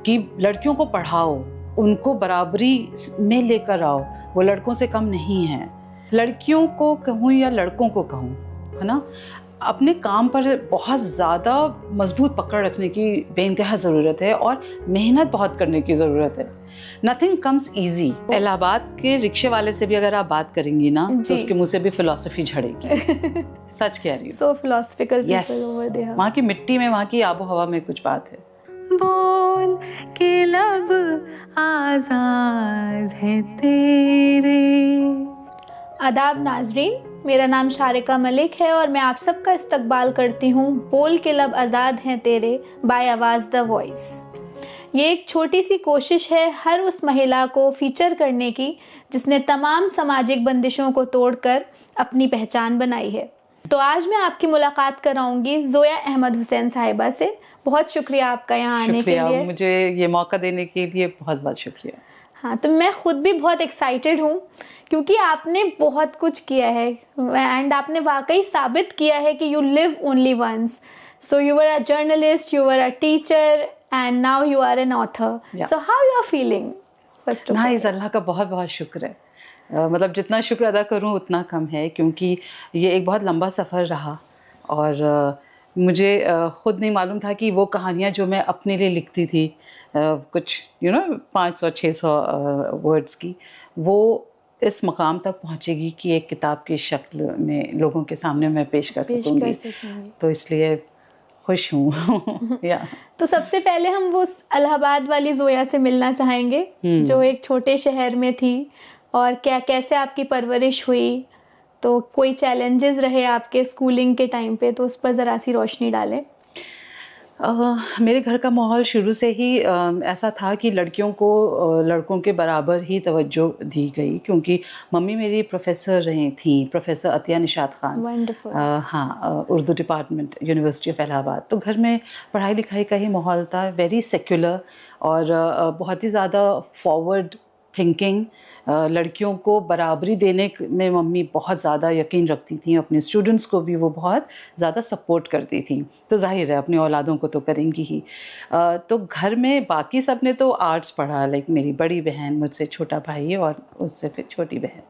कि लड़कियों को पढ़ाओ, उनको बराबरी में लेकर आओ, वो लड़कों से कम नहीं है। लड़कियों को कहूँ या लड़कों को कहूँ, है ना, अपने काम पर बहुत ज़्यादा मजबूत पकड़ रखने की बेइंतहा ज़रूरत है और मेहनत बहुत करने की ज़रूरत है। Nothing comes easy. इलाहाबाद के रिक्शे वाले से भी अगर आप बात करेंगी ना तो उसके मुंह से भी फिलॉसफी झड़ेगी। सच कह रही हूँ। सो फिलोसफिकल यस, वहाँ की मिट्टी में, वहाँ की आबो हवा में कुछ बात है। बोल के लब आजाद है तेरे। आदाब नाजरीन, मेरा नाम शारिका मलिक है और मैं आप सबका इस्तकबाल करती हूँ बोल के लब आज़ाद हैं तेरे बाय आवाज़ द वॉइस। ये एक छोटी सी कोशिश है हर उस महिला को फीचर करने की जिसने तमाम सामाजिक बंदिशों को तोड़कर अपनी पहचान बनाई है। तो आज मैं आपकी मुलाकात कराऊंगी जोया अहमद हुसैन साहिबा से। बहुत शुक्रिया आपका यहाँ आने के लिए। मुझे ये मौका देने के लिए बहुत बहुत शुक्रिया। हाँ, तो मैं खुद भी बहुत एक्साइटेड हूँ क्योंकि आपने बहुत कुछ किया है एंड आपने वाकई साबित किया है कि you live only once. So you were a journalist, you were a teacher and now you are an author. So how you are feeling? Nice, Allah का बहुत बहुत शुक्र है। मतलब जितना शुक्र अदा करूँ उतना कम है, क्योंकि ये एक बहुत लंबा सफ़र रहा और मुझे ख़ुद नहीं मालूम था कि वो कहानियाँ जो मैं अपने लिए लिखती थी, कुछ 500-600 वर्ड्स की, वो इस मकाम तक पहुँचेगी कि एक किताब की शक्ल में लोगों के सामने मैं पेश कर सकूँगी। तो इसलिए खुश हूँ। या तो सबसे पहले हम वो इलाहाबाद वाली जोया से मिलना चाहेंगे जो एक छोटे शहर में थी और कैसे आपकी परवरिश हुई। तो कोई चैलेंजेस रहे आपके स्कूलिंग के टाइम पे, तो उस पर ज़रा सी रोशनी डालें। मेरे घर का माहौल शुरू से ही ऐसा था कि लड़कियों को लड़कों के बराबर ही तवज्जो दी गई, क्योंकि मम्मी मेरी प्रोफेसर रही थी, प्रोफेसर अतिया निशात खान। वंडरफुल। हाँ, Urdu department, university of Allahabad. तो घर में पढ़ाई लिखाई का ही माहौल था, वेरी सेक्युलर और बहुत ही ज़्यादा फॉरवर्ड थिंकिंग। लड़कियों को बराबरी देने में मम्मी बहुत ज़्यादा यकीन रखती थी, अपने स्टूडेंट्स को भी वो बहुत ज़्यादा सपोर्ट करती थी। तो जाहिर है अपनी औलादों को तो करेंगी ही। तो घर में बाकी सब ने तो आर्ट्स पढ़ा, लाइक मेरी बड़ी बहन, मुझसे छोटा भाई और उससे फिर छोटी बहन।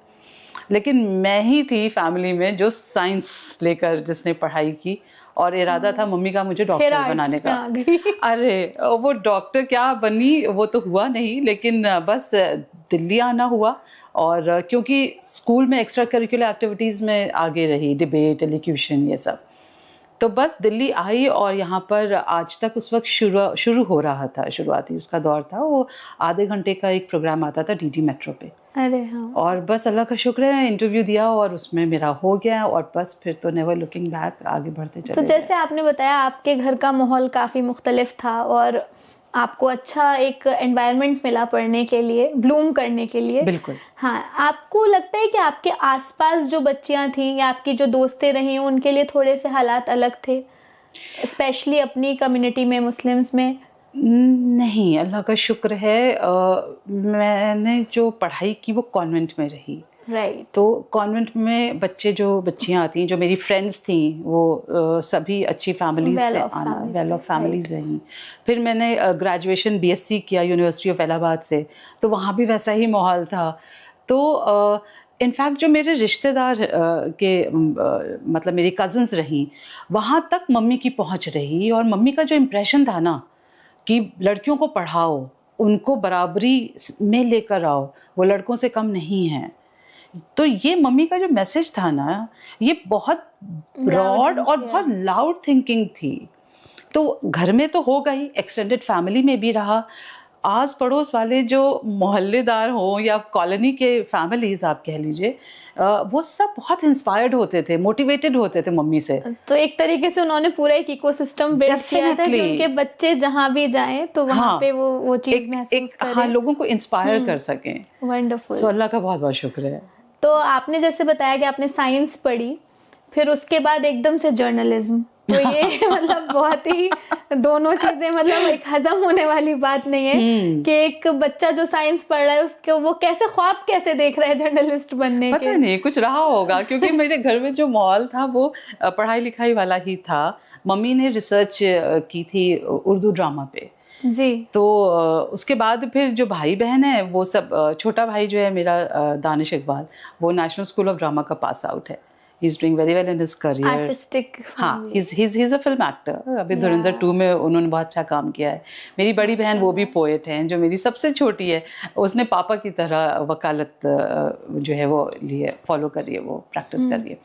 लेकिन मैं ही थी फैमिली में जो साइंस लेकर जिसने पढ़ाई की और इरादा था मम्मी का मुझे डॉक्टर बनाने का। अरे वो डॉक्टर क्या बनी वो तो हुआ नहीं, लेकिन बस दिल्ली आना हुआ। और क्योंकि स्कूल में एक्स्ट्रा करिकुलर एक्टिविटीज़ में आगे रही, डिबेट, एलिक्यूशन, ये सब, तो बस दिल्ली आई और यहाँ पर आज तक उस वक्त शुरू हो रहा था, शुरुआती उसका दौर था। वो आधे घंटे का एक प्रोग्राम आता था डीडी मेट्रो पे। अरे हाँ। और बस अल्लाह का शुक्र है इंटरव्यू दिया और उसमें मेरा हो गया और बस फिर तो नेवर लुकिंग बैक, आगे बढ़ते चले। तो जैसे आपने बताया आपके घर का माहौल काफ़ी मुख्तलिफ था और आपको अच्छा एक एनवायरनमेंट मिला पढ़ने के लिए, ब्लूम करने के लिए। बिल्कुल। हाँ, आपको लगता है कि आपके आसपास जो बच्चियां थीं या आपकी जो दोस्तें रही उनके लिए थोड़े से हालात अलग थे, स्पेशली अपनी कम्युनिटी में, मुस्लिम्स में? नहीं, अल्लाह का शुक्र है। मैंने जो पढ़ाई की वो कॉन्वेंट में रही। राइट। तो कॉन्वेंट में बच्चियाँ आती हैं जो मेरी फ्रेंड्स थी, वो सभी अच्छी फैमिलीज से आना, वेल ऑफ फैमिलीज रहीं। फिर मैंने ग्रेजुएशन बीएससी किया यूनिवर्सिटी ऑफ इलाहाबाद से, तो वहाँ भी वैसा ही माहौल था। तो इनफैक्ट जो मेरे रिश्तेदार मतलब मेरी कज़न्स रहीं, वहाँ तक मम्मी की पहुँच रही और मम्मी का जो इम्प्रेशन था ना कि लड़कियों को पढ़ाओ, उनको बराबरी में लेकर आओ, वो लड़कों से कम नहीं हैं। तो ये मम्मी का जो मैसेज था ना, ये बहुत ब्रॉड और बहुत लाउड थिंकिंग थी। तो घर में तो हो गई, एक्सटेंडेड फैमिली में भी रहा, आस पड़ोस वाले जो मोहल्लेदार हों या कॉलोनी के फैमिलीज आप कह लीजिए, वो सब बहुत इंस्पायर्ड होते थे, मोटिवेटेड होते थे मम्मी से। तो एक तरीके से उन्होंने पूरा एक इकोसिस्टम बिल्ड किया था कि उनके बच्चे जहाँ भी जाएं तो वहाँ पे वो चीज़ महसूस करें। हाँ, लोगों को इंस्पायर कर सकें। वंडरफुल। सो अल्लाह का बहुत बहुत शुक्र है। तो आपने जैसे बताया कि आपने साइंस पढ़ी, फिर उसके बाद एकदम से जर्नलिज्म, तो ये मतलब बहुत ही दोनों चीजें, मतलब एक हजम होने वाली बात नहीं है कि एक बच्चा जो साइंस पढ़ रहा है उसको वो कैसे ख्वाब कैसे देख रहा है जर्नलिस्ट बनने के। पता नहीं, कुछ रहा होगा, क्योंकि मेरे घर में जो माहौल था वो पढ़ाई लिखाई वाला ही था। मम्मी ने रिसर्च की थी उर्दू ड्रामा पे, जी। तो उसके बाद फिर जो भाई बहन है वो सब, छोटा भाई जो है मेरा दानिश इकबाल, वो नेशनल स्कूल ऑफ ड्रामा का पास आउट है। He is doing very well in his career. Artistic. हाँ, he is a film actor. अभी धुरंधर 2 में उन्होंने बहुत अच्छा काम किया है। मेरी बड़ी बहन वो भी पोएट हैं, जो मेरी सबसे छोटी है उसने पापा की तरह वकालत जो है वो लिए फॉलो कर रही है, वो प्रैक्टिस कर रही है।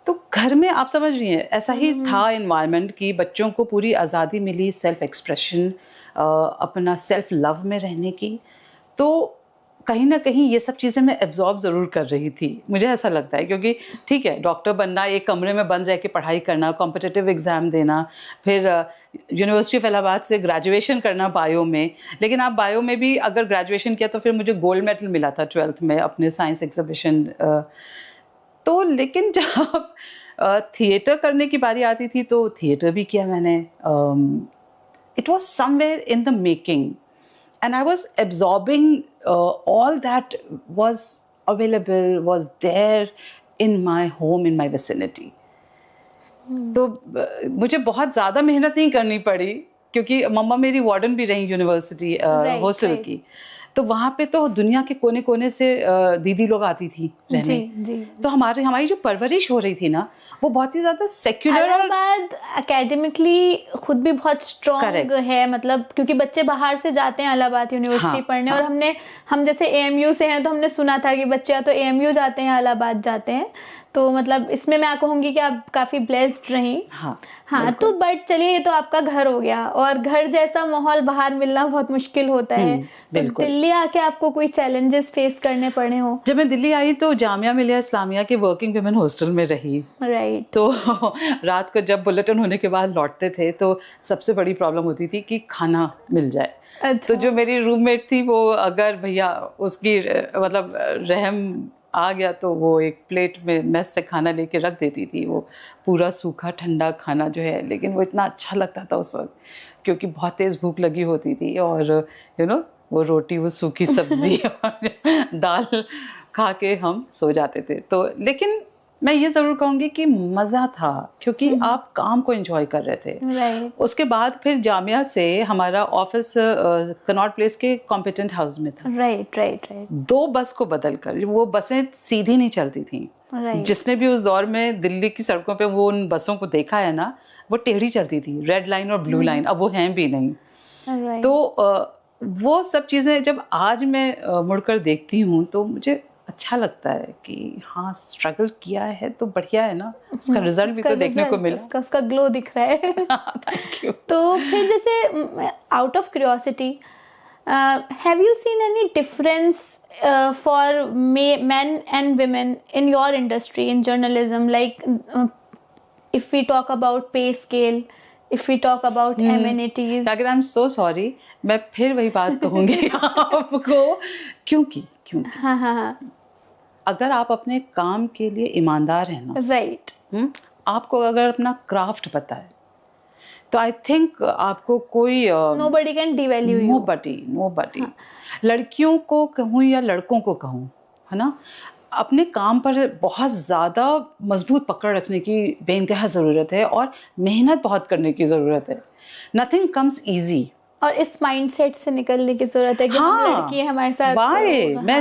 तो घर में आप समझ रही हैं ऐसा ही था एनवायरनमेंट कि बच्चों को पूरी आज़ादी मिली सेल्फ एक्सप्रेशन, अपना सेल्फ लव में रहने की। तो कहीं ना कहीं ये सब चीज़ें मैं एब्जॉर्ब ज़रूर कर रही थी, मुझे ऐसा लगता है। क्योंकि ठीक है, डॉक्टर बनना, एक कमरे में बंद रह के पढ़ाई करना, कॉम्पिटिटिव एग्ज़ाम देना, फिर यूनिवर्सिटी ऑफ इलाहाबाद से ग्रेजुएशन करना बायो में। लेकिन आप बायो में भी अगर ग्रेजुएशन किया तो फिर मुझे गोल्ड मेडल मिला था 12th में अपने साइंस एग्जीबिशन। तो लेकिन जब थिएटर करने की बारी आती थी तो थिएटर भी किया मैंने। It was somewhere in the making and I was absorbing all that was available, was there in my home, in my vicinity. तो मुझे बहुत ज़्यादा मेहनत नहीं करनी पड़ी, क्योंकि मम्मा मेरी वार्डन भी रही यूनिवर्सिटी हॉस्टल की। तो वहाँ पे तो दुनिया के कोने कोने से दीदी लोग आती थी रहने। जी। तो हमारी जो परवरिश हो रही थी ना, वो बहुत ही ज़्यादा सेक्युलर। इलाहाबाद एकेडमिकली खुद भी बहुत स्ट्रॉन्ग है, मतलब क्योंकि बच्चे बाहर से जाते हैं इलाहाबाद यूनिवर्सिटी पढ़ने। और हम जैसे AMU से हैं तो हमने सुना था कि बच्चे या तो AMU जाते हैं, इलाहाबाद जाते हैं। तो मतलब इसमें मैं कहूँगी कि आप काफ़ी ब्लेस्ड रही। हाँ तो बट चलिए, ये तो आपका घर हो गया, और घर जैसा माहौल बाहर मिलना बहुत मुश्किल होता है। तो दिल्ली आके आपको कोई चैलेंजेस फेस करने पड़े हो? जब मैं दिल्ली आई तो जामिया मिलिया इस्लामिया के वर्किंग वुमेन हॉस्टल में रही। राइट। तो रात को जब बुलेटिन होने के बाद लौटते थे तो सबसे बड़ी प्रॉब्लम होती थी कि खाना मिल जाए। अच्छा। तो जो मेरी रूममेट थी वो, अगर भैया उसकी मतलब रहम आ गया तो वो एक प्लेट में मेस से खाना लेके रख देती थी, वो पूरा सूखा ठंडा खाना जो है। लेकिन वो इतना अच्छा लगता था उस वक्त, क्योंकि बहुत तेज़ भूख लगी होती थी, और वो रोटी, वो सूखी सब्जी और दाल खा के हम सो जाते थे। तो लेकिन मैं ये ज़रूर कहूँगी कि मज़ा था, क्योंकि आप काम को एंजॉय कर रहे थे। Right. उसके बाद फिर जामिया से हमारा ऑफिस कनॉट प्लेस के कॉम्पिटेंट हाउस में था। राइट। 2 बस को बदल कर, वो बसें सीधी नहीं चलती थी। जिसने भी उस दौर में दिल्ली की सड़कों पे वो उन बसों को देखा है ना, वो टेढ़ी चलती थी, रेड लाइन और ब्लू लाइन। अब वो हैं भी नहीं। तो वो सब चीज़ें जब आज मैं मुड़कर देखती हूँ तो मुझे अच्छा लगता है कि हाँ, स्ट्रगल किया है तो बढ़िया है ना, उसका रिजल्ट भी तो देखने को मिला, उसका ग्लो दिख रहा है। Thank you. तो फिर जैसे out of curiosity, have you seen any difference for men and women in your industry, in journalism, like if we talk about pay scale, if we talk about amenities? अगर I'm so sorry, मैं फिर वही बात कहूँगी आपको, क्योंकि हाँ। अगर आप अपने काम के लिए ईमानदार हैं ना, राइट, आपको अगर अपना क्राफ्ट पता है तो आई थिंक आपको कोई nobody can devalue you. nobody. लड़कियों को कहूँ या लड़कों को कहूँ, है ना, अपने काम पर बहुत ज़्यादा मजबूत पकड़ रखने की बेइंतहा ज़रूरत है, और मेहनत बहुत करने की ज़रूरत है। Nothing comes easy. और इस माइंडसेट से निकलने की जरूरत है कि हम लड़की हैं, हमारे साथ।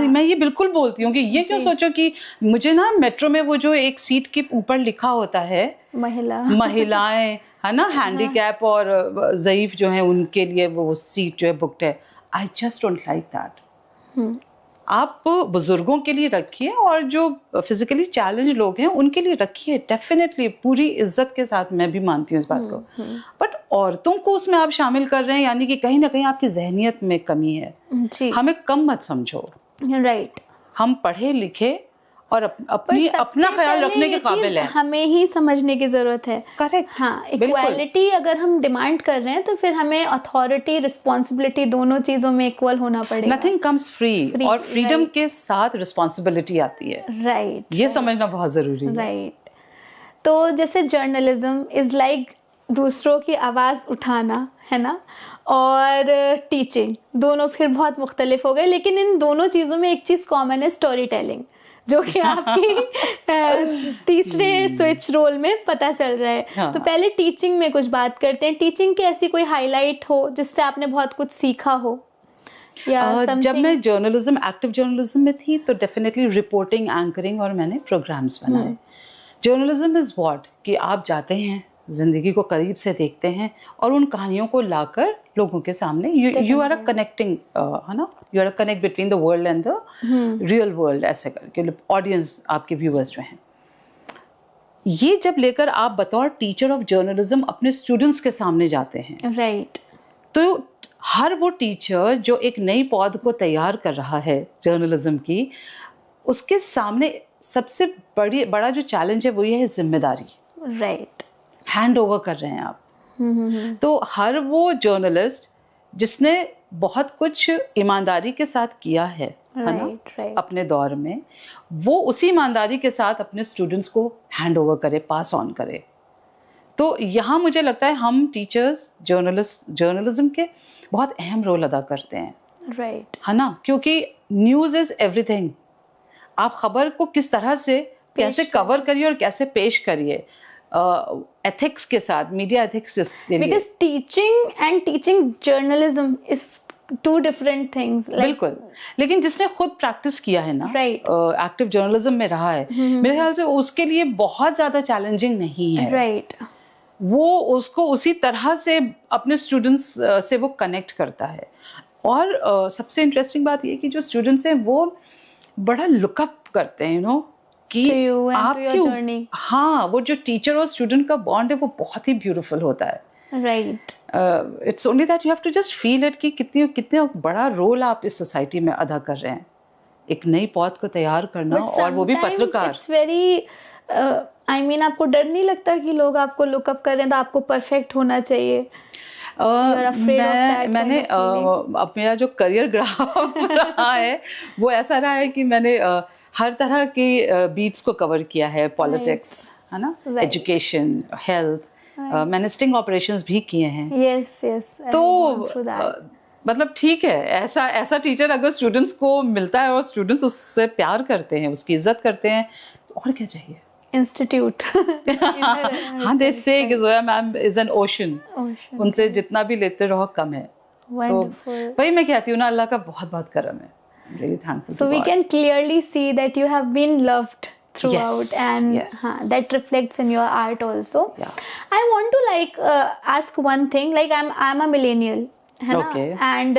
मैं ये बिल्कुल बोलती हूँ कि ये क्यों सोचो कि मुझे ना मेट्रो में वो जो एक सीट के ऊपर लिखा होता है महिलाएं, है ना, हैंडीकैप और ज़ईफ जो है उनके लिए वो सीट जो है बुक्ड है। I just don't like that. आप बुजुर्गों के लिए रखिए, और जो फिजिकली चैलेंज लोग हैं उनके लिए रखिए, डेफिनेटली पूरी इज्जत के साथ, मैं भी मानती हूँ इस बात को। बट औरतों को उसमें आप शामिल कर रहे हैं, यानी कि कहीं ना कहीं आपकी जहनियत में कमी है जी। हमें कम मत समझो। राइट। हम पढ़े लिखे और अपना ख्याल रखने के काबिल हैं। हमें ही समझने की जरूरत है। करेक्ट। हाँ, इक्वालिटी अगर हम डिमांड कर रहे हैं तो फिर हमें अथॉरिटी, रिस्पॉन्सिबिलिटी दोनों चीजों में इक्वल होना पड़ेगा। नथिंग कम्स फ्री, और फ्रीडम के साथ रिस्पॉन्सिबिलिटी आती है। राइट, ये समझना बहुत जरूरी है। राइट। तो जैसे जर्नलिज्म इज लाइक दूसरों की आवाज उठाना, है ना, और टीचिंग, दोनों फिर बहुत मुख्तलिफ हो गए, लेकिन इन दोनों चीजों में एक चीज कॉमन है, स्टोरी टेलिंग। जो कि आपकी तीसरे स्विच रोल में पता चल रहा है। हाँ। तो पहले टीचिंग में कुछ बात करते हैं। टीचिंग की ऐसी कोई हाईलाइट हो जिससे आपने बहुत कुछ सीखा हो या जब मैं एक्टिव जर्नलिज्म में थी तो डेफिनेटली रिपोर्टिंग, एंकरिंग और मैंने प्रोग्राम्स बनाए। जर्नलिज्म इज व्हाट कि आप जाते हैं, जिंदगी को करीब से देखते हैं और उन कहानियों को लाकर लोगों के सामने यू आर अ कनेक्टिंग, है ना, you are a connect between the world and the real world, ऐसे करके ऑडियंस, आपके व्यूअर्स जो हैं। ये जब लेकर आप बतौर टीचर ऑफ जर्नलिज्म अपने स्टूडेंट्स के सामने जाते हैं, राइट, तो हर वो टीचर जो एक नई पौध को तैयार कर रहा है जर्नलिज्म की, उसके सामने सबसे बड़ा जो चैलेंज है वो ये है जिम्मेदारी। राइट, हैंड ओवर कर रहे हैं आप। तो हर वो जर्नलिस्ट जिसने बहुत कुछ ईमानदारी के साथ किया है ना, अपने दौर में, वो उसी ईमानदारी के साथ अपने स्टूडेंट्स को हैंड ओवर करे, पास ऑन करे। तो यहाँ मुझे लगता है हम टीचर्स जर्नलिज्म के बहुत अहम रोल अदा करते हैं, राइट, है ना, क्योंकि न्यूज़ इज एवरीथिंग। आप खबर को किस तरह से कैसे कवर करिए और कैसे पेश करिए, एथिक्स के साथ, मीडिया एथिक्स के लिए। Because teaching and teaching journalism is two different things. बिल्कुल, लेकिन जिसने खुद प्रैक्टिस किया है ना, राइट, एक्टिव जर्नलिज्म में रहा है, मेरे ख्याल से उसके लिए बहुत ज्यादा चैलेंजिंग नहीं है। राइट, वो उसको उसी तरह से अपने स्टूडेंट्स से वो कनेक्ट करता है। और सबसे इंटरेस्टिंग बात ये कि जो स्टूडेंट्स हैं वो बड़ा लुकअप करते हैं, यू नो, कि आपकी, हाँ, वो जो टीचर और स्टूडेंट का बॉन्ड है वो बहुत ही ब्यूटीफुल होता है। Right, it's only that you have to just feel it कि कितने बड़ा रोल आप इस सोसाइटी में अदा कर रहे हैं, एक नई पौध को तैयार करना, और वो भी पत्रकार। इट्स वेरी, आई मीन, आपको डर नहीं लगता कि लोग आपको लुकअप कर रहे हैं तो आपको परफेक्ट होना चाहिए? मैंने अब मेरा जो करियर ग्राफ रहा है वो ऐसा रहा है कि मैंने हर तरह की बीट्स को कवर किया है, पॉलिटिक्स, है ना, एजुकेशन, हेल्थ, मैंने स्टिंग ऑपरेशंस भी किए हैं। यस, यस, तो मतलब ठीक है, ऐसा टीचर अगर स्टूडेंट्स को मिलता है और स्टूडेंट्स उससे प्यार करते हैं, उसकी इज्जत करते हैं, तो और क्या चाहिए। इंस्टीट्यूट हाँ, they say कि Zoya ma'am is an ocean, उनसे जितना भी लेते रहो कम है। तो वही मैं कहती हूँ ना, अल्लाह का बहुत बहुत करम है। Really thankful. So we can clearly see that you have been loved throughout, and that reflects in your art also. Yeah. I want to ask one thing, I'm a millennial, है ना, and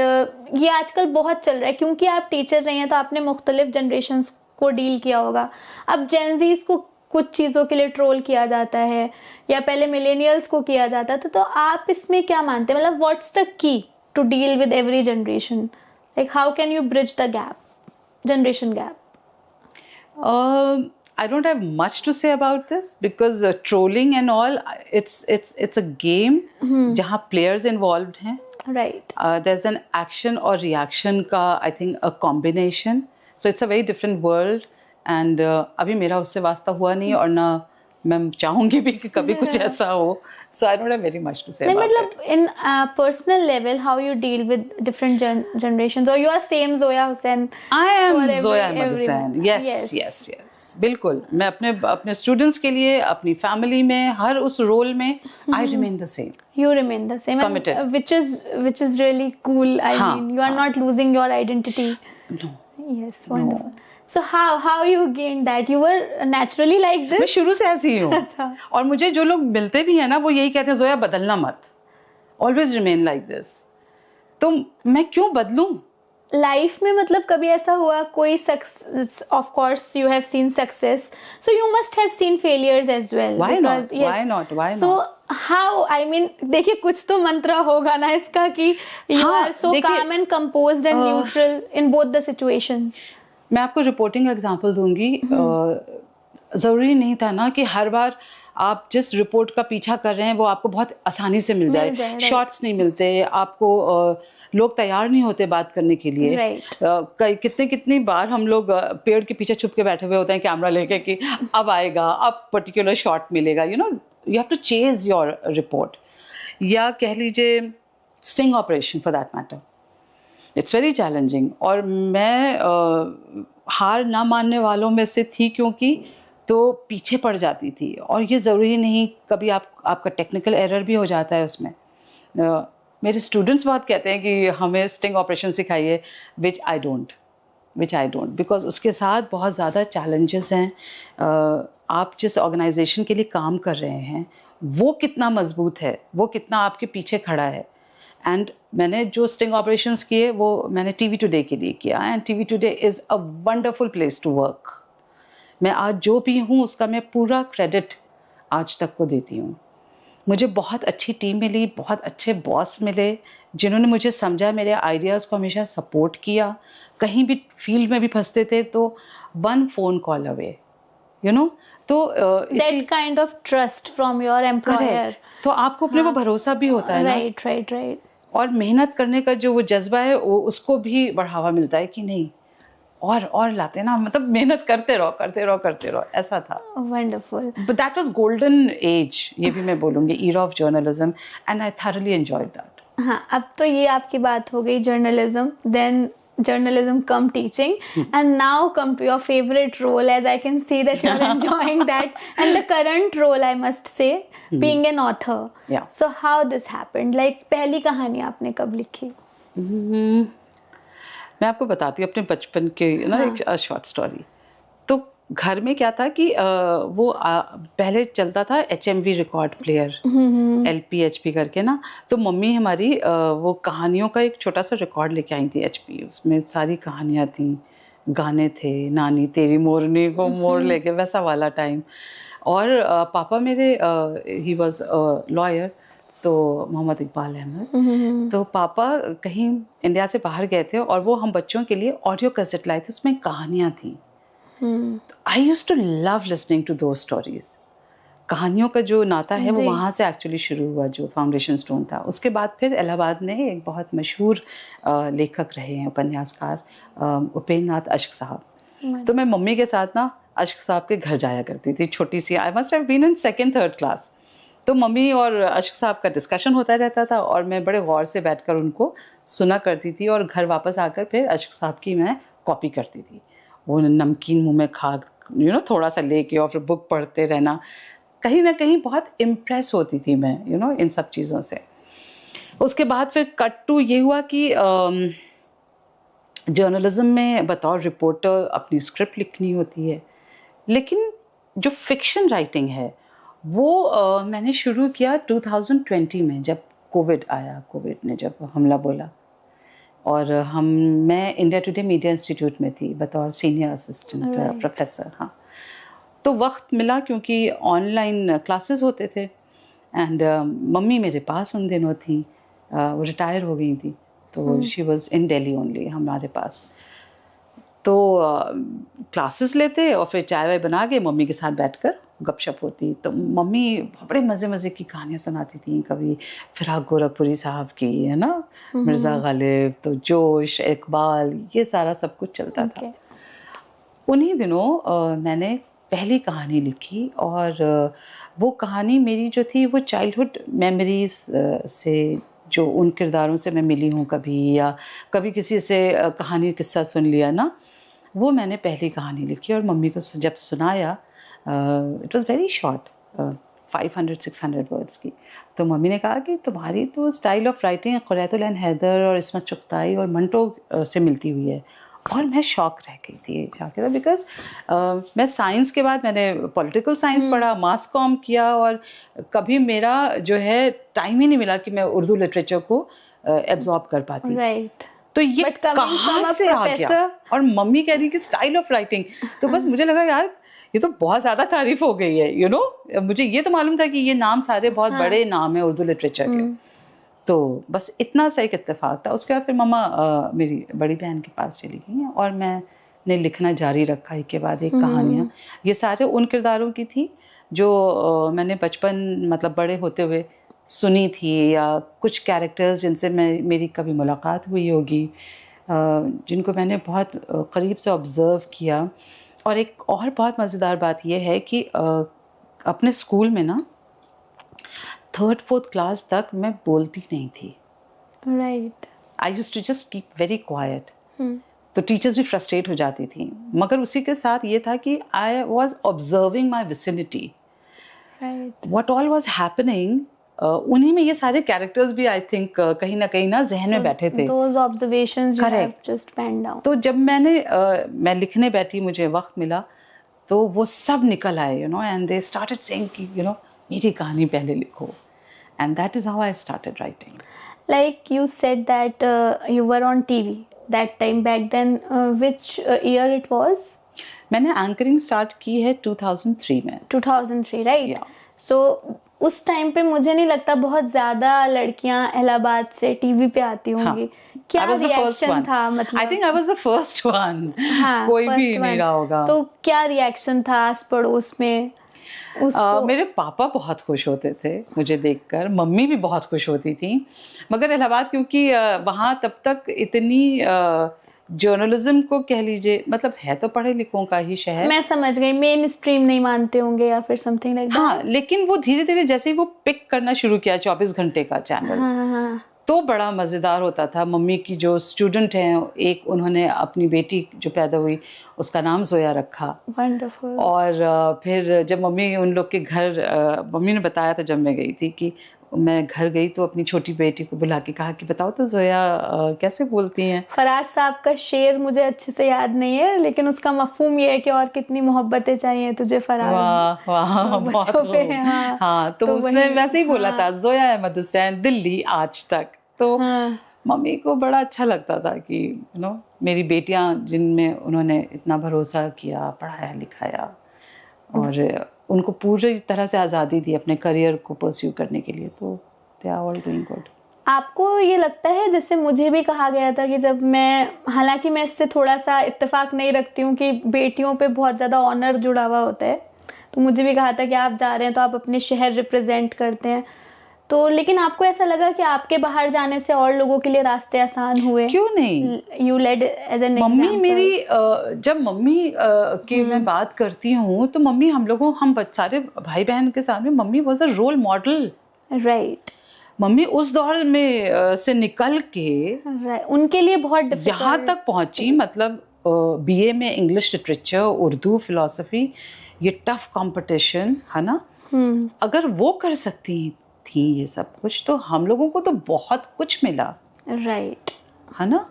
ये आजकल बहुत चल रहा है क्योंकि आप टीचर रहे हैं तो आपने मुख्तलिफ जनरेशंस को डील किया होगा। अब जेनजीज को कुछ चीज़ों के लिए ट्रोल किया जाता है या पहले मिलेनियल्स को किया जाता था, तो आप इसमें क्या मानते हैं? मतलब what's the key to deal with every generation? Like how can you bridge the gap, generation gap? I don't have much to say about this because trolling and all, it's a game जहाँ players involved हैं. Right. There's an action or reaction का, I think, a combination. So it's a very different world. And अभी मेरा उससे वास्ता हुआ नहीं और ना मैं चाहूंगी भी कि कभी कुछ ऐसा हो. So I don't have very much to say about it. मतलब in personal level, how you deal with different generations, or you are same Zoya Hussain? I am Zoya Ahmed Hussain. Yes. बिल्कुल, मैं अपने students के लिए, अपनी family में, हर उस role में I remain the same. You remain the same. Committed. Which is really cool. I mean, you are not losing your identity. No. Yes, wonderful. No. So how you gained that? You were naturally like this? मैं शुरू से ऐसी ही हूँ। अच्छा। और मुझे जो लोग मिलते भी हैं ना, वो यही कहते हैं, जोया बदलना मत, always remain like this. तो मैं क्यों बदलूं? लाइफ में मतलब कभी ऐसा हुआ कोई success? Of course you have seen success, so you must have seen failures as well. Why not? So how, I mean, देखिए कुछ तो मंत्र होगा ना इसका कि you are so calm and composed and neutral in both the situations. मैं आपको रिपोर्टिंग का एग्जांपल दूंगी. ज़रूरी नहीं था ना कि हर बार आप जिस रिपोर्ट का पीछा कर रहे हैं वो आपको बहुत आसानी से मिल जाए. शॉर्ट्स नहीं मिलते आपको, लोग तैयार नहीं होते बात करने के लिए. कितनी बार हम लोग पेड़ के पीछे छुप के बैठे हुए होते हैं कैमरा लेके कि अब आएगा, अब पर्टिकुलर शॉट मिलेगा. You have to chase your report. या कह लीजिए sting operation for that matter, it's very challenging. और मैं हार ना मानने वालों में से थी, क्योंकि तो पीछे पड़ जाती थी। और ये ज़रूरी नहीं, कभी आपका टेक्निकल एरर भी हो जाता है उसमें। मेरे स्टूडेंट्स बहुत कहते हैं कि हमें स्टिंग ऑपरेशन सिखाइए, विच आई डोंट, बिकॉज उसके साथ बहुत ज़्यादा चैलेंजेस हैं। आप जिस ऑर्गेनाइजेशन के लिए काम कर रहे हैं वो कितना मजबूत है, वो कितना आपके पीछे खड़ा है। एंड मैंने जो स्टिंग ऑपरेशंस किए वो मैंने टीवी टुडे के लिए किया, and TV today is a wonderful place to work. मैं आज जो भी हूँ उसका मैं पूरा क्रेडिट आज तक को देती हूँ। मुझे बहुत अच्छी टीम मिली, बहुत अच्छे बॉस मिले जिन्होंने मुझे समझा, मेरे आइडियाज़ को हमेशा सपोर्ट किया। कहीं भी फील्ड में भी फंसते थे तो 1 phone call अवे, यू नो। तो that kind of trust from your employer, तो आपको अपने को भरोसा भी होता है ना। राइट। और मेहनत करने का जो वो जज्बा है वो उसको भी बढ़ावा मिलता है कि नहीं और लाते ना, मतलब मेहनत करते रहो, ऐसा था। Wonderful. But that was golden age, ये भी मैं बोलूँगी, era of journalism, and I thoroughly enjoyed that. हाँ, अब तो ये आपकी बात हो गई journalism, then journalism come teaching, and now come to your favorite role, as I can see that you're enjoying that, and the current role, I must say, being an author. Yeah. So how this happened, like पहली कहानी आपने कब लिखी? मैं आपको बताती हूँ अपने बचपन के ना एक शॉर्ट स्टोरी। तो घर में क्या था कि वो पहले चलता था HMV record player, LP HP करके ना। तो मम्मी हमारी वो कहानियों का एक छोटा सा रिकॉर्ड लेके आई थी HP, उसमें सारी कहानियाँ थी, गाने थे, नानी तेरी मोरनी को मोर लेके, वैसा वाला टाइम। और पापा मेरे ही वॉज लॉयर, तो मोहम्मद इकबाल अहमद। तो पापा कहीं इंडिया से बाहर गए थे और वो हम बच्चों के लिए ऑडियो कैसेट लाए थे, उसमें कहानियाँ थी। I used to love listening to दो स्टोरीज। कहानियों का जो नाता है वो वहाँ से एक्चुअली शुरू हुआ, जो फाउंडेशन स्टोन था। उसके बाद फिर इलाहाबाद में एक बहुत मशहूर लेखक रहे हैं, उपन्यासकार, उपेंद्र नाथ अश्क साहब। तो मैं मम्मी के साथ ना अश्क साहब के घर जाया करती थी, छोटी सी, I must have been in 2nd 3rd class. तो मम्मी और अश्क साहब का डिस्कशन होता रहता था और मैं बड़े गौर से बैठकर उनको सुना करती थी, और घर वापस आकर फिर अश्क साहब की मैं कॉपी करती थी। वो नमकीन मुंह में खा, थोड़ा सा लेके और फिर बुक पढ़ते रहना। कहीं ना कहीं बहुत इम्प्रेस होती थी मैं इन सब चीज़ों से। उसके बाद फिर कट टू ये हुआ कि जर्नलिज्म में बतौर रिपोर्टर अपनी स्क्रिप्ट लिखनी होती है, लेकिन जो फिक्शन राइटिंग है वो मैंने शुरू किया 2020 में, जब कोविड आया। कोविड ने जब हमला बोला, और मैं इंडिया टुडे मीडिया इंस्टीट्यूट में थी बतौर सीनियर असिस्टेंट प्रोफेसर। हाँ, तो वक्त मिला क्योंकि ऑनलाइन क्लासेस होते थे, एंड मम्मी मेरे पास उन दिनों थी, वो रिटायर हो गई थी, तो she was in Delhi only हमारे पास। तो क्लासेस लेते और फिर चाय वाय बना के मम्मी के साथ बैठकर गपशप होती। तो मम्मी बड़े मज़े मज़े की कहानियाँ सुनाती थी, कभी फिराक गोरखपुरी साहब की, है ना, मिर्ज़ा गालिब, तो जोश, इकबाल, ये सारा सब कुछ चलता था। उन्हीं दिनों मैंने पहली कहानी लिखी, और वो कहानी मेरी जो थी वो चाइल्डहुड मेमोरीज से, जो उन किरदारों से मैं मिली हूँ कभी, या कभी किसी से कहानी किस्सा सुन लिया ना, वो मैंने पहली कहानी लिखी। और मम्मी को जब सुनाया, it was very short, 500-600 words की। तो मम्मी ने कहा कि तुम्हारी तो स्टाइल ऑफ राइटिंग क़ुरैतुल ऐन हैदर और इस्मत चुगताई और मंटो से मिलती हुई है। और मैं शॉक रह गई थी, बिकॉज मैं साइंस के बाद मैंने पॉलिटिकल साइंस पढ़ा, मास कॉम किया, और कभी मेरा जो है टाइम ही नहीं मिला कि मैं उर्दू लिटरेचर को एब्जॉर्ब कर पाती। राइट। तो ये कहाँ से आ गया? और मम्मी कह रही कि स्टाइल ऑफ राइटिंग, तो बस मुझे लगा यार ये तो बहुत ज़्यादा तारीफ हो गई है। मुझे ये तो मालूम था कि ये नाम सारे बहुत बड़े नाम है उर्दू लिटरेचर के। तो बस इतना सा एक इत्तेफाक था। उसके बाद फिर मम्मा मेरी बड़ी बहन के पास चली गई, और मैंने लिखना जारी रखा एक के बाद एक कहानियाँ। ये सारे उन किरदारों की थी जो मैंने बचपन, मतलब बड़े होते हुए सुनी थी, या कुछ कैरेक्टर्स जिनसे मेरी कभी मुलाकात हुई होगी, जिनको मैंने बहुत करीब से ऑब्ज़र्व किया। और एक और बहुत मज़ेदार बात यह है कि अपने स्कूल में ना 3rd 4th क्लास तक मैं बोलती नहीं थी। Right. I used to just keep very quiet. तो टीचर्स भी फ्रस्ट्रेट हो जाती थी, मगर उसी के साथ ये था कि I was observing my vicinity, what all was happening. उन्हीं में ये सारे कैरेक्टर्स भी आई थिंक कहीं ना जहन में बैठे थे। Those observations you have just penned down. तो जब मैं लिखने बैठी, मुझे वक्त मिला, तो वो सब निकल आए, you know, and they started saying कि यू नो मेरी कहानी पहले लिखो, and that is how I started writing. Like you said that you were on TV that time back then. Which year it was? मैंने anchoring start की है 2003 में। 2003, right? Yeah. So उस टाइम पे मुझे नहीं लगता बहुत ज्यादा लड़कियां इलाहाबाद से टीवी पे आती होंगी। क्या रिएक्शन था? मतलब I think I was the first one. हाँ, कोई भी नहीं रहा होगा। तो क्या रिएक्शन था आस पड़ोस में उसको? मेरे पापा बहुत खुश होते थे मुझे देखकर, मम्मी भी बहुत खुश होती थी, मगर इलाहाबाद क्योंकि वहाँ तब तक इतनी जर्नलिज्म को कह लीजिए, मतलब है तो पढ़े लिखों का ही शहर। मैं समझ गई, मेन स्ट्रीम नहीं मानते होंगे या फिर समथिंग लाइक दैट। हाँ, लेकिन वो धीरे धीरे जैसे ही वो पिक करना शुरू किया 24 घंटे का चैनल, हाँ. तो बड़ा मज़ेदार होता था। मम्मी की जो स्टूडेंट हैं, एक उन्होंने अपनी बेटी जो पैदा हुई उसका नाम जोया रखा। वंडरफुल। और फिर जब मम्मी उन लोग के घर, मम्मी ने बताया था जब मैं गई थी कि मैं घर गई तो अपनी छोटी बेटी को बुला के कहा कि बताओ तो जोया कैसे बोलती हैं। फराज साहब का शेर मुझे अच्छे से याद नहीं है, लेकिन उसका मफहूम ये है कि और कितनी मोहब्बतें चाहिए तुझे फराज। वाह वाह, बहुत खूब। हाँ, तो उसने वैसे ही बोला था, जोया अहमद हुसैन, दिल्ली आज तक। तो मम्मी को बड़ा अच्छा लगता था कि यू नो मेरी बेटियां जिनमें उन्होंने इतना भरोसा किया, पढ़ाया लिखाया और उनको पूरी तरह से आज़ादी दी अपने करियर को परस्यू करने के लिए, तो they are all doing good. आपको ये लगता है, जैसे मुझे भी कहा गया था कि जब मैं, हालांकि मैं इससे थोड़ा सा इत्तेफाक नहीं रखती हूँ कि बेटियों पे बहुत ज़्यादा ऑनर जुड़ा हुआ होता है, तो मुझे भी कहा था कि आप जा रहे हैं तो आप अपने शहर रिप्रेजेंट करते हैं, तो लेकिन आपको ऐसा लगा कि आपके बाहर जाने से और लोगों के लिए रास्ते आसान हुए? क्यों नहीं? यू लेड एज एन मम्मी मेरी, जब मम्मी की मैं बात करती हूँ तो मम्मी हम सारे भाई बहन के सामने मम्मी was a role model. Right. मम्मी उस दौर में से निकल के उनके लिए बहुत यहाँ तक पहुंची, मतलब बीए में इंग्लिश लिटरेचर, उर्दू, फिलॉसफी, ये टफ कंपटीशन है ना। अगर वो कर सकती थी ये सब कुछ, तो हम लोगों को तो बहुत कुछ मिला। राइट। है ना।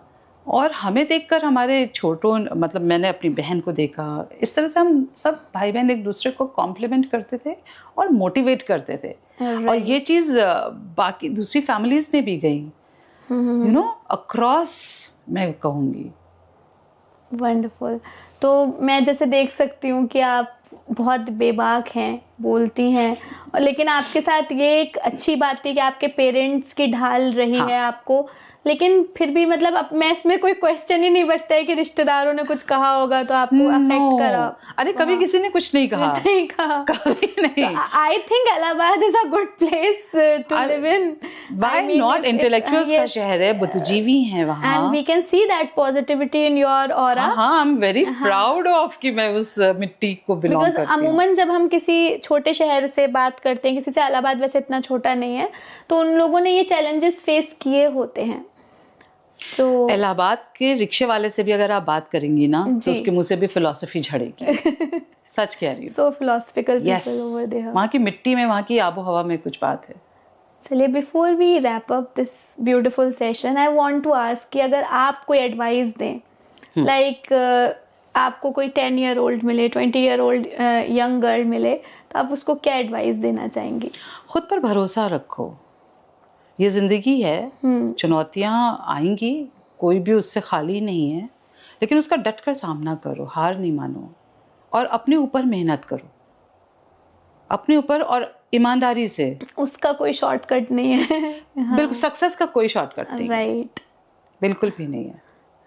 और हमें देखकर हमारे छोटों, मतलब मैंने अपनी बहन को देखा, इस तरह से हम सब भाई बहन एक दूसरे को कॉम्प्लीमेंट करते थे और मोटिवेट करते थे। और ये चीज़ बाकी दूसरी फैमिलीज में भी गई, यू नो, अक्रॉस, मैं कहूँगी। वंडरफुल। तो मैं जैसे देख सकती हूँ कि आप बहुत बेबाक हैं, बोलती हैं, और लेकिन आपके साथ ये एक अच्छी बात थी कि आपके पेरेंट्स की ढाल रही है आपको, लेकिन फिर भी मतलब अब मैं इसमें कोई क्वेश्चन ही नहीं बचता है कि रिश्तेदारों ने कुछ कहा होगा तो आपको अफेक्ट करा। अरे कभी किसी ने कुछ नहीं कहा, नहीं कहा, कभी नहीं। I think Allahabad is a good place to live in. Why not? Intellectuals का शहर है, बुद्धिजीवी हैं वहाँ, and we can see that positivity in your aura. हाँ, I am very proud of कि मैं उस मिट्टी को बिलोंग करती हूँ। अमूमन जब हम किसी छोटे शहर से बात करते हैं, किसी से, इलाहाबाद वैसे इतना छोटा नहीं है, तो उन लोगों ने ये चैलेंजेस फेस किए होते हैं। तो इलाहाबाद के रिक्शे वाले से भी अगर आप बात करेंगी ना, तो उसके मुंह से भी फिलॉसफी झड़ेगी। सच कह रही हूँ। सो फिलोसफिकल पीपल ओवर देयर। वहाँ की मिट्टी में, वहाँ की आबो हवा में कुछ बात है। चलिए, before we wrap up this beautiful session, I want to ask कि अगर आप कोई एडवाइस दें, लाइक आपको कोई 10 ईयर ओल्ड मिले, 20 ईयर ओल्ड यंग गर्ल मिले, तो आप उसको क्या एडवाइस देना चाहेंगी? खुद पर भरोसा रखो। ये जिंदगी है, चुनौतियां आएंगी, कोई भी उससे खाली नहीं है, लेकिन उसका डटकर सामना करो, हार नहीं मानो, और अपने ऊपर मेहनत करो, अपने ऊपर, और ईमानदारी से। उसका कोई शॉर्टकट नहीं है। बिल्कुल, सक्सेस का कोई शॉर्टकट नहीं। राइट। बिल्कुल भी नहीं है।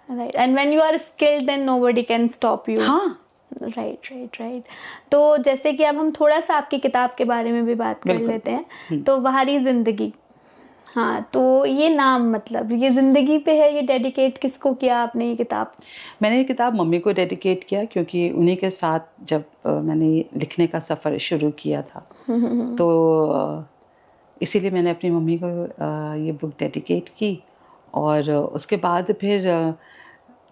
Right. And when you are skilled then nobody can stop you. हाँ, राइट। तो जैसे कि अब हम थोड़ा सा आपकी किताब के बारे में भी बात कर लेते हैं। तो बाहरी जिंदगी, हाँ, तो ये नाम, मतलब ये जिंदगी पे है, ये डेडिकेट किसको किया आपने ये किताब? मैंने ये किताब मम्मी को डेडिकेट किया, क्योंकि उन्हीं के साथ जब मैंने लिखने का सफ़र शुरू किया था, तो इसीलिए मैंने अपनी मम्मी को ये बुक डेडिकेट की। और उसके बाद फिर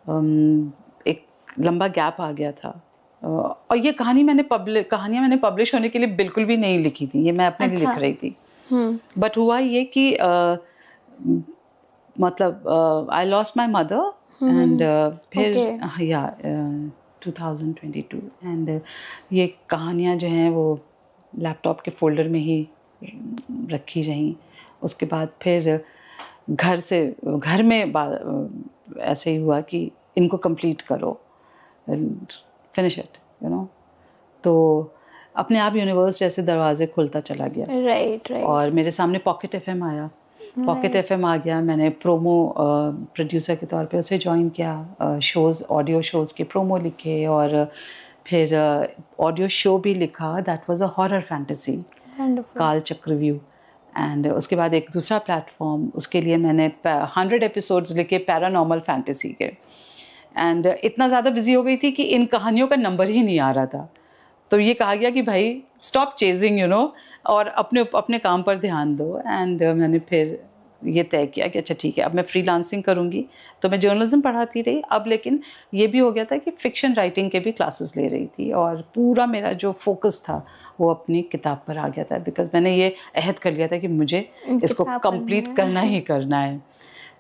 एक लंबा गैप आ गया था। और ये कहानियाँ मैंने पब्लिश होने के लिए बिल्कुल भी नहीं लिखी थी, ये मैं अपने लिए लिख रही थी। बट हुआ ये कि मतलब I lost my mother and फिर या 2022 एंड ये कहानियाँ जो हैं वो लैपटॉप के फोल्डर में ही रखी रहीं। उसके बाद फिर घर में ऐसे ही हुआ कि इनको कंप्लीट करो, फिनिश इट, यू नो। तो अपने आप यूनिवर्स जैसे दरवाजे खुलता चला गया। राइट। और मेरे सामने पॉकेट एफएम आया। पॉकेट एफएम आ गया, मैंने प्रोमो प्रोड्यूसर के तौर पे उसे ज्वाइन किया, शोज़ ऑडियो शोज़ के प्रोमो लिखे और फिर ऑडियो शो भी लिखा। That was a horror fantasy, काल चक्रव्यूह। एंड उसके बाद एक दूसरा प्लेटफॉर्म, उसके लिए मैंने 100 एपिसोड्स लिखे पैरानॉर्मल फैंटेसी के। एंड इतना ज़्यादा बिजी हो गई थी कि इन कहानियों का नंबर ही नहीं आ रहा था। तो ये कहा गया कि भाई स्टॉप चेजिंग, यू नो, और अपने काम पर ध्यान दो। एंड मैंने फिर ये तय किया कि अच्छा ठीक है, अब मैं फ्रीलांसिंग करूँगी। तो मैं जर्नलिज्म पढ़ाती रही अब, लेकिन ये भी हो गया था कि फ़िक्शन राइटिंग के भी क्लासेस ले रही थी और पूरा मेरा जो फोकस था वो अपनी किताब पर आ गया था। बिकॉज मैंने ये अहद कर लिया था कि मुझे इसको कंप्लीट करना ही करना है।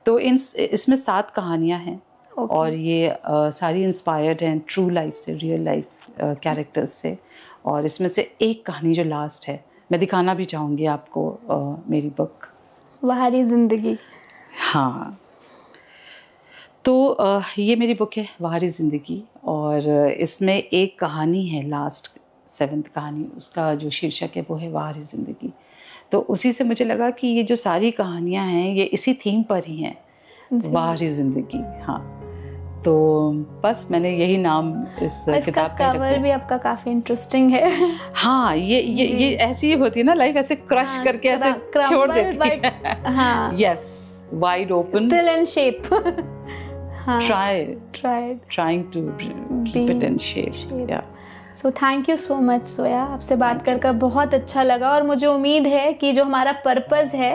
तो इसमें 7 कहानियाँ हैं। और ये सारी इंस्पायर्ड हैं ट्रू लाइफ से, रियल लाइफ कैरेक्टर्स से। और इसमें से एक कहानी जो लास्ट है मैं दिखाना भी चाहूँगी आपको, मेरी बुक बहारी ज़िंदगी। हाँ, तो ये मेरी बुक है बहारी ज़िंदगी और इसमें एक कहानी है लास्ट 7th कहानी, उसका जो शीर्षक है वो है बहारी ज़िंदगी। तो उसी से मुझे लगा कि ये जो सारी कहानियाँ हैं ये इसी थीम पर ही हैं, बहारी ज़िंदगी। हाँ, तो बस मैंने यही नाम इस किताब का कवर भी आपका काफी इंटरेस्टिंग है। हाँ, ये ऐसी ही होती है ना लाइफ, ऐसे क्रश करके ऐसे छोड़ देती है। हाँ, yes, wide open, still in shape. trying to keep it in shape. Yeah. So thank you so much Soya, आपसे बात कर बहुत अच्छा लगा। और मुझे उम्मीद है कि जो हमारा पर्पस है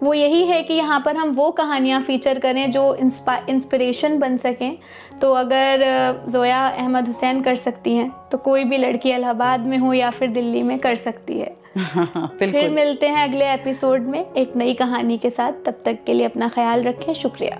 वो यही है कि यहाँ पर हम वो कहानियाँ फीचर करें जो इंस्पिरेशन बन सकें। तो अगर ज़ोया अहमद हुसैन कर सकती हैं तो कोई भी लड़की इलाहाबाद में हो या फिर दिल्ली में कर सकती है। फिर मिलते हैं अगले एपिसोड में एक नई कहानी के साथ। तब तक के लिए अपना ख्याल रखें। शुक्रिया।